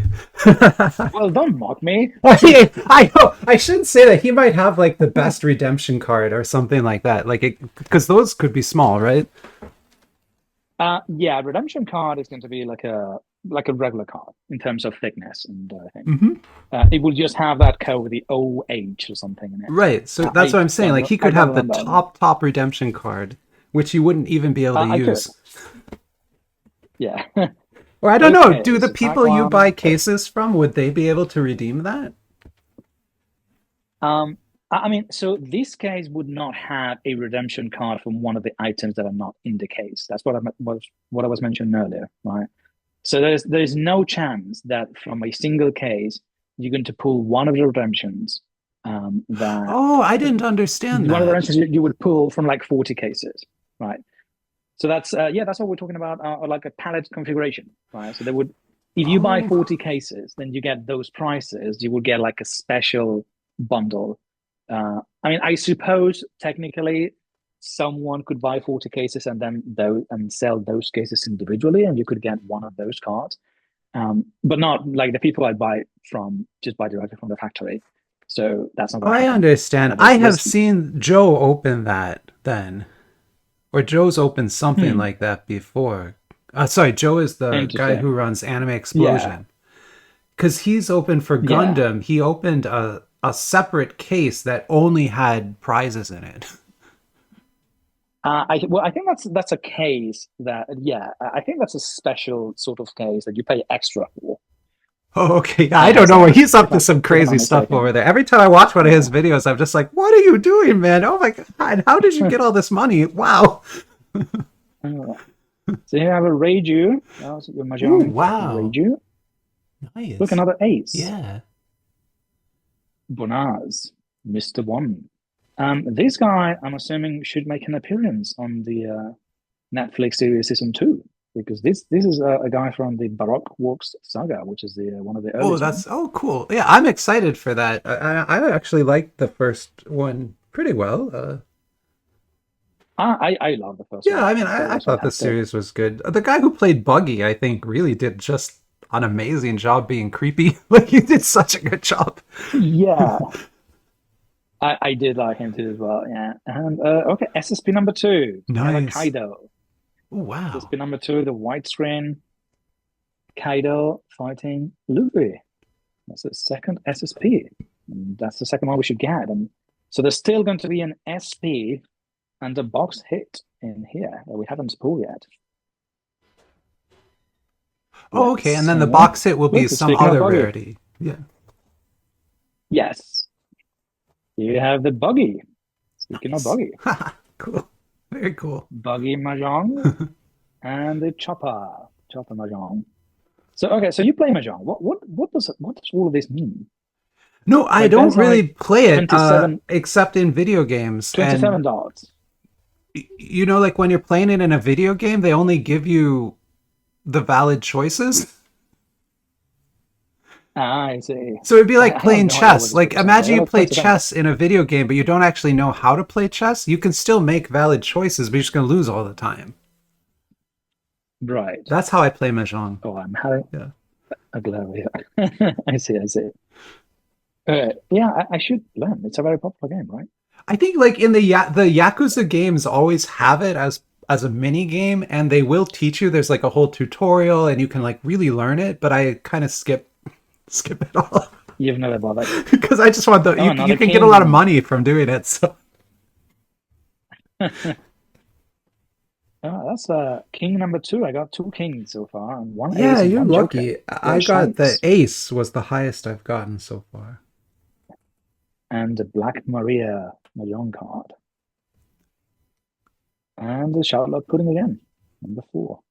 Well, don't mock me. I know I shouldn't say that. He might have like the best redemption card or something like that. Like it, because those could be small, right? Yeah, redemption card is going to be like a regular card in terms of thickness and I think. Hmm. It will just have that code with the OH or something in it. Right. So that's what I'm saying. Like he I could don't have the remember anymore. top redemption card, which you wouldn't even be able to I could, use. yeah. Or I don't know. Okay, Do the so people you buy Taiwan. cases from would they be able to redeem that? I mean, so this case would not have a redemption card from one of the items that are not in the case. That's what I was mentioning earlier, right? So there's no chance that from a single case you're going to pull one of the redemptions that Oh, I didn't understand one of the that. redemptions you would pull from like 40 cases, right? So that's what we're talking about, like a palette configuration, right? So they would, if you buy Oh, 40 cases, then you get those prices. You would get like a special bundle. I mean, I suppose technically someone could buy 40 cases and then sell those cases individually, and you could get one of those cards. But not like the people I buy from just buy directly from the factory. So that's not going to I happen. understand. I have seen Joe open that then, or Joe's opened something Hmm. like that before. Sorry, Joe is the guy who Interesting. runs Anime Yeah. Explosion. Because he's open for Yeah. Gundam, he opened a separate case that only had prizes in it. I think that's a case that yeah, I think that's a special sort of case that you pay extra for. Oh, okay. I don't As know. a He's up to some if I'm not crazy stuff over mistaken. there. Every time I watch one of his Yeah. videos, I'm just like, what are you doing, man? Oh my God. How did you get all this money? Wow. Uh, so here I have a Reiju. That's your Ooh, Mahjong wow. Reiju. Look, Nice. another ace. Yeah. Bonaz, Mr. One. This guy, I'm assuming, should make an appearance on the Netflix series season two because this is a guy from the Baroque Works saga, which is the one of the Oh, earliest that's ones. oh cool. Yeah, I'm excited for that. I actually liked the first one pretty well. I love the first Yeah, one. I mean, I thought it I was thought the fantastic. series was good. The guy who played Buggy, I think, really did just an amazing job being creepy. Like he did such a good job. Yeah, I did like him too as well. Yeah, and okay, SSP number two. So we have a Nice. Kaido. Oh, wow. SSP number two, the widescreen Kaido fighting Luffy. That's the second SSP. And that's the second one we should get. And so there's still going to be an SP and a box hit in here that we haven't pulled yet. Oh, okay. And Let's then the see. box hit will be Look, some speaking of other buggy, rarity. Yeah. yes, you have the buggy. Speaking of Nice. buggy, Cool. Very cool. buggy mahjong and the chopper mahjong. So okay, so you play mahjong. What does all of this mean? No, I Like don't there's really like play it 27, except in video games. And 27 dots. you know, like when you're playing it in a video game, they only give you the valid choices. Ah, I see. So it'd be like I have playing no idea what chess. the Like choices are, but imagine there you are play 27 chess dots. in a video game, but you don't actually know how to play chess. You can still make valid choices, but you're just gonna lose all the time. Right. That's how I play mahjong. Oh, I'm having Yeah. a glare here. I see, I see. Yeah, I should learn. It's a very popular game, right? I think like in the Yakuza games always have it as a mini game, and they will teach you. There's like a whole tutorial, and you can like really learn it. But I kind of skip it all You've never bothered. because I just want the Oh, you another can get a lot of king. money from doing it. So Oh, that's king number two. I got two kings so far, and one yeah, ace and you're one joker. lucky. Yeah, I got the Shanks ace was the highest I've gotten so far. and the Black Maria Mahjong card. And the Charlotte pudding again, number four.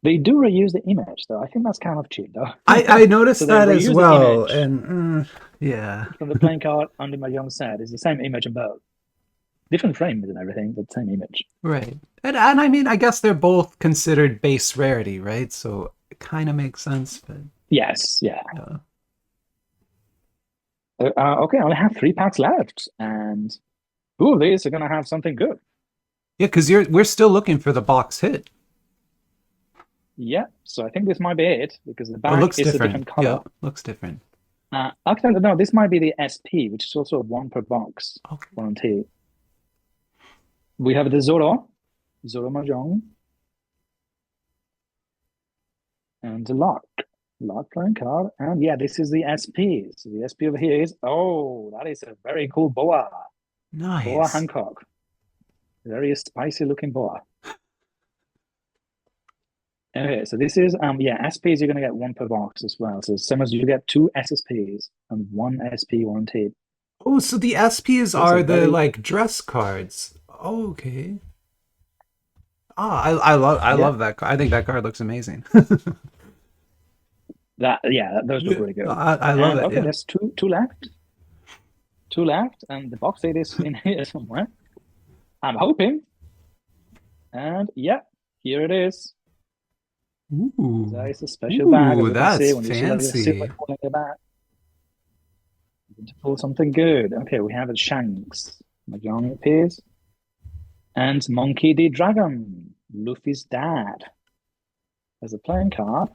They do reuse the image, though. I think that's kind of cheap, though. I So noticed they that as reuse the well, image and yeah. from the playing card under my young set. It's the same image in both. Different frames and everything, but same image. Right. And I mean, I guess they're both considered base rarity, right? So it kind of makes sense, but Yes, yeah. yeah. Okay, I only have three packs left, and two of these are gonna have something good. Yeah, because we're still looking for the box hit. Yeah, so I think this might be it because the Oh, it back looks is a different. different Yeah, color. looks different. Actually, no, this might be the SP, which is also one per box Okay. guarantee. We have the Zoro Mahjong, and the lock playing card, and yeah, this is the SP. So the SP over here is that is a very cool boa Nice. Hancock, very spicy looking boa. Okay, so this is SPs you're gonna get one per box as well. So same as you get two SSPs and one SP warranted. Oh, so the SPs So it's a are the very like dress cards. Oh, okay. Ah, I yeah love that card. I think that card looks amazing. those look Yeah, really good. I love And it. okay, Yeah. there's two left, and the box date is in here somewhere. I'm hoping, and yeah, here it is. There Ooh, is a special bag, as ooh, you can see that's when you see like the silver fancy. falling in the bag. You're going to pull something good. Okay, we have a Shanks. Mahjong appears. And Monkey D. Dragon, Luffy's dad. There's a playing card.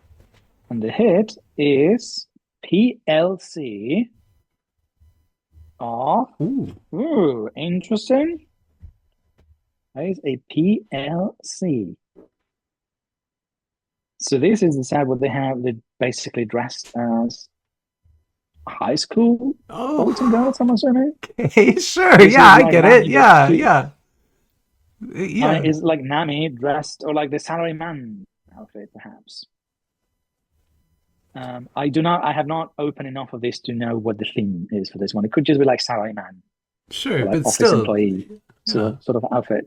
And the hit is PLC of, Ooh, interesting. That is a PLC. So this is the set what they have. They basically dressed as high school boys and Oh, girls, I'm assuming. okay, sure. This Yeah, is I like get it. Nami Yeah, basically. yeah, yeah. Is like Nami dressed or like the salaryman outfit, perhaps. I have not opened enough of this to know what the theme is for this one. It could just be like salaryman Sure, or like but office still, employee yeah, sort of outfit.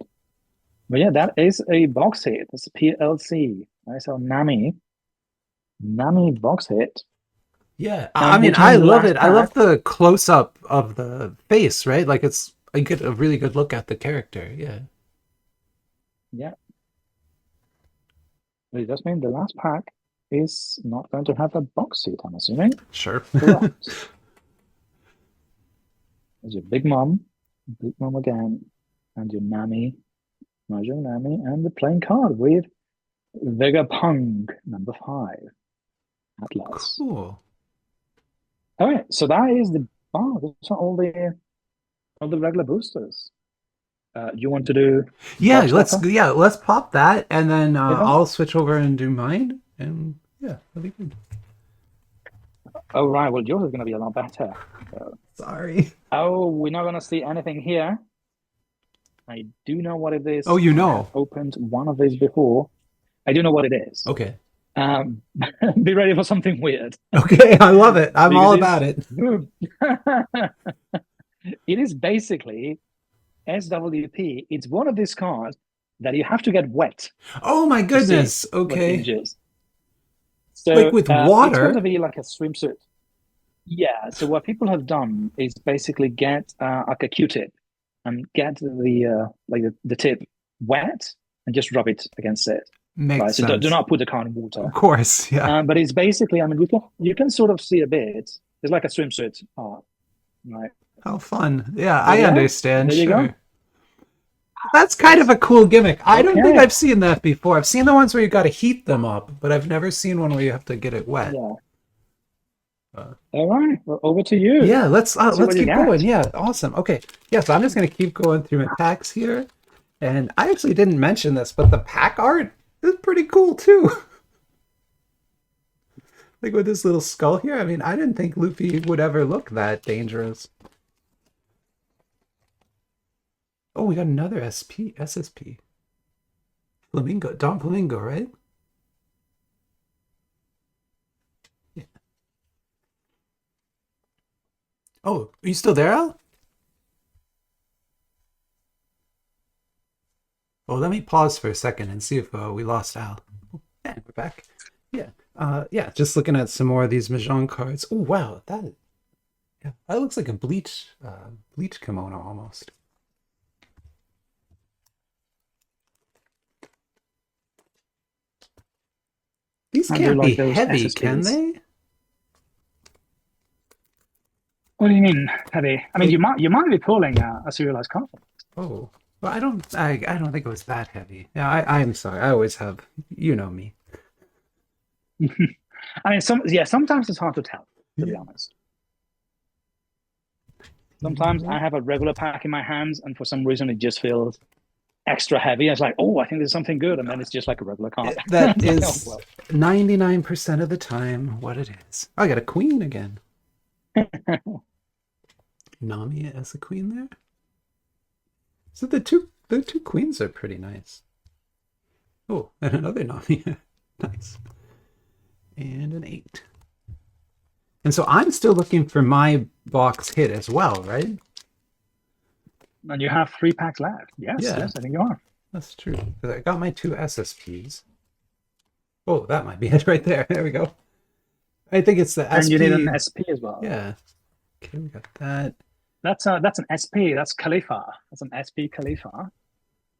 But yeah, that is a box hit. It's a PLC. Right? So Nami box hit. yeah. Now I we're mean, doing I the love last it. I love pack. the close up of the face, right? Like I get a really good look at the character. Yeah, Yeah, it does mean the last pack is not going to have a box hit, I'm assuming. sure. Correct. There's your Big Mom again, and your Nami, Mahjong Nami, and the playing card with Vegapunk, number 5, Atlas. Cool. All right, so that is those are all the regular boosters. You want to do box topper? Yeah, let's pop that, and then Yeah. I'll switch over and do mine, and yeah, that'll be good. Oh right, well yours is going to be a lot better. So, Sorry. oh, we're not going to see anything here. I do know what it Oh, is. you I have know. opened one of these before. I do know what it is. Okay. Um, be ready for something weird Okay, I love it. I'm because all about it. it is basically SWP. It's one of these cards that you have to get wet Oh my to see goodness. what the Okay. image is. Like So with it's going to water. be like a swimsuit. Yeah. So what people have done is basically get like a Q-tip and get the tip wet and just rub it against it. Makes Right. So do sense. not put the card in water. Of course. Yeah. But it's basically, I mean, you can sort of see a bit. It's like a swimsuit art, right? How fun. Yeah, So I yeah, understand. there you go. Sure. That's kind of a cool gimmick. I don't think Okay. I've seen that before. I've seen the ones where you got to heat them up, but I've never seen one where you have to get it wet. Yeah. Uh, All right. Well, over to you. yeah, See let's what you keep going. got. Yeah, awesome. Okay. Yeah, so I'm just gonna keep going through my packs here. And I actually didn't mention this, but the pack art is pretty cool too. Like with this little skull here. I mean, I didn't think Luffy would ever look that dangerous. Oh, we got another SSP. Flamingo, Don Flamingo, right? Yeah. Oh, are you still there, Al? Well, let me pause for a second and see if we lost Al. And we're back. Yeah. Yeah, just looking at some more of these Mahjong cards. Oh, wow. That looks like a bleach kimono almost. These I do can't be like those heavy, can SSPs. they? What do you mean heavy? I mean, Like, you might be pulling a serialized card. oh, well, I don't think it was that heavy. Yeah, I'm sorry. I always have, you know me. I mean, sometimes it's hard to tell, to be Yeah. honest. Sometimes I have a regular pack in my hands, and for some reason it just feels extra heavy. It's like, oh, I think there's something good, and then it's just like a regular card. That It's like, oh is well. 99% of the time what it is. Oh, I got a queen again. Nami as a queen there. So the two queens are pretty nice. Oh, and another Nami. Nice. And an 8. And so I'm still looking for my box hit as well, right? And you have 3 packs left. Yes, Yeah, yes, I think you are. that's true. 'Cause I got my 2 SSPs. Oh, that might be it right there. There we go. I think it's the And you need an SP. SP as well. Yeah. Okay, we got that. That's an SP. That's Khalifa. That's an SP Khalifa.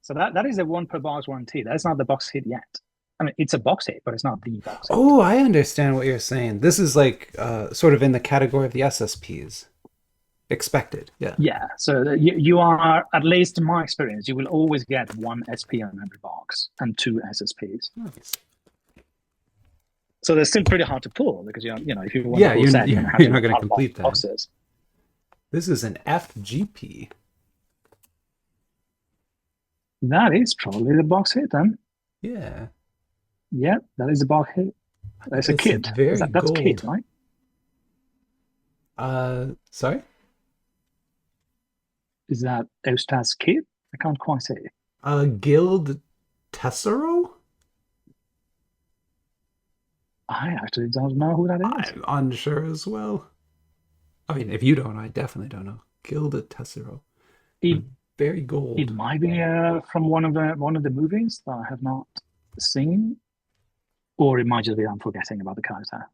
So that is a 1 per box warranty. That is not the box hit yet. I mean, it's a box hit, but it's not the box hit. Oh, I understand what you're saying. This is like sort of in the category of the SSPs. Expected. Yeah. Yeah. So you are, at least in my experience, you will always get 1 SP on every box and 2 SSPs. Nice. So they're still pretty hard to pull because if you want Yeah, the full set, you're gonna have you're to not going to out complete that. boxes. This is an FGP. That is probably the box hit then. Yeah. Yeah, that is a bug hit. There's a It's kid. very That's kid, gold. right? Sorry? Is that Eustace kid? I can't quite see. Guild Tessero? I actually don't know who that is. I'm unsure as well. I mean, if you don't, I definitely don't know. Guild Tessero. It Very it gold. might be from one of the movies that I have not seen, or it might just be I'm forgetting about the character.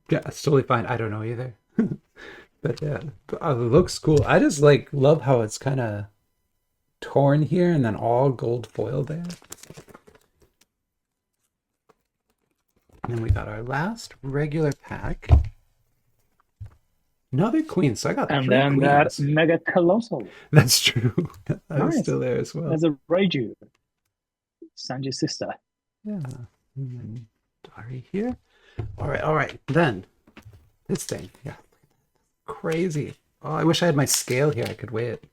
Yeah, it's totally fine. I don't know either. But yeah, it looks cool. I just like love how it's kind of torn here and then all gold foil there. And then we got our last regular pack. Another queen. So I got And three then that queens. mega colossal. That's true. I was Nice. still there as well. There's a Reiju, Sanji's sister. Yeah. And then Dari here. All right. Then this thing. Yeah. Crazy. Oh, I wish I had my scale here. I could weigh it.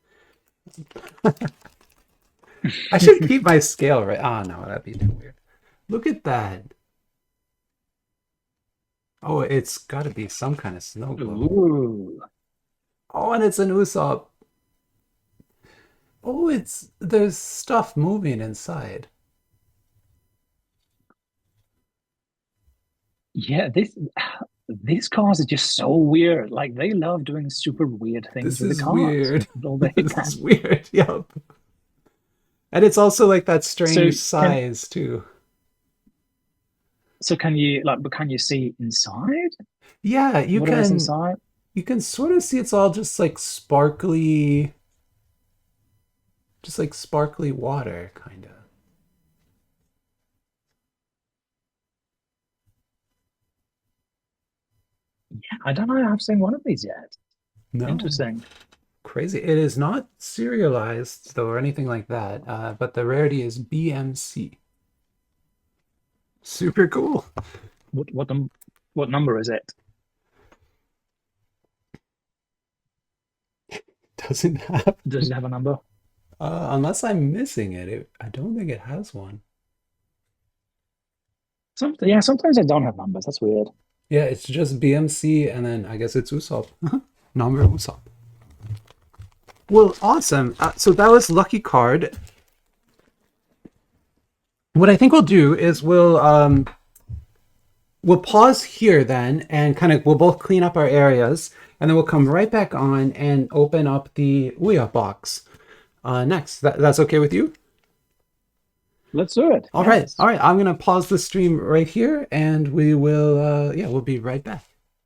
I should keep my scale right. Oh no, that'd be too weird. Look at that. Oh, it's got to be some kind of snow globe. Ooh. Oh, and it's an Usopp. Oh, there's stuff moving inside. Yeah, these cars are just so weird. Like they love doing super weird things This with the is cars. weird. All they This is can. weird. Yep. And it's also like that So strange can size too. can you but can you see inside? Yeah, Whatever is inside? you can sort of see it's all just like sparkly water kind of. I don't know. I've seen one of these yet. No. Interesting. Crazy. It is not serialized though or anything like that. But the rarity is BMC. Super cool. What number is it? Doesn't have, Does it have a number? unless I'm missing I don't think it has one. Sometimes they don't have numbers. That's weird. Yeah, it's just BMC and then I guess it's Usopp. Number Usopp. Well, awesome. So that was lucky card. What I think we'll do is we'll pause here then and kind of we'll both clean up our areas and then we'll come right back on and open up the Ouya box next. That's okay with you? Let's do it. All right. Yes. All right. I'm going to pause the stream right here and we will, yeah, we'll be right back.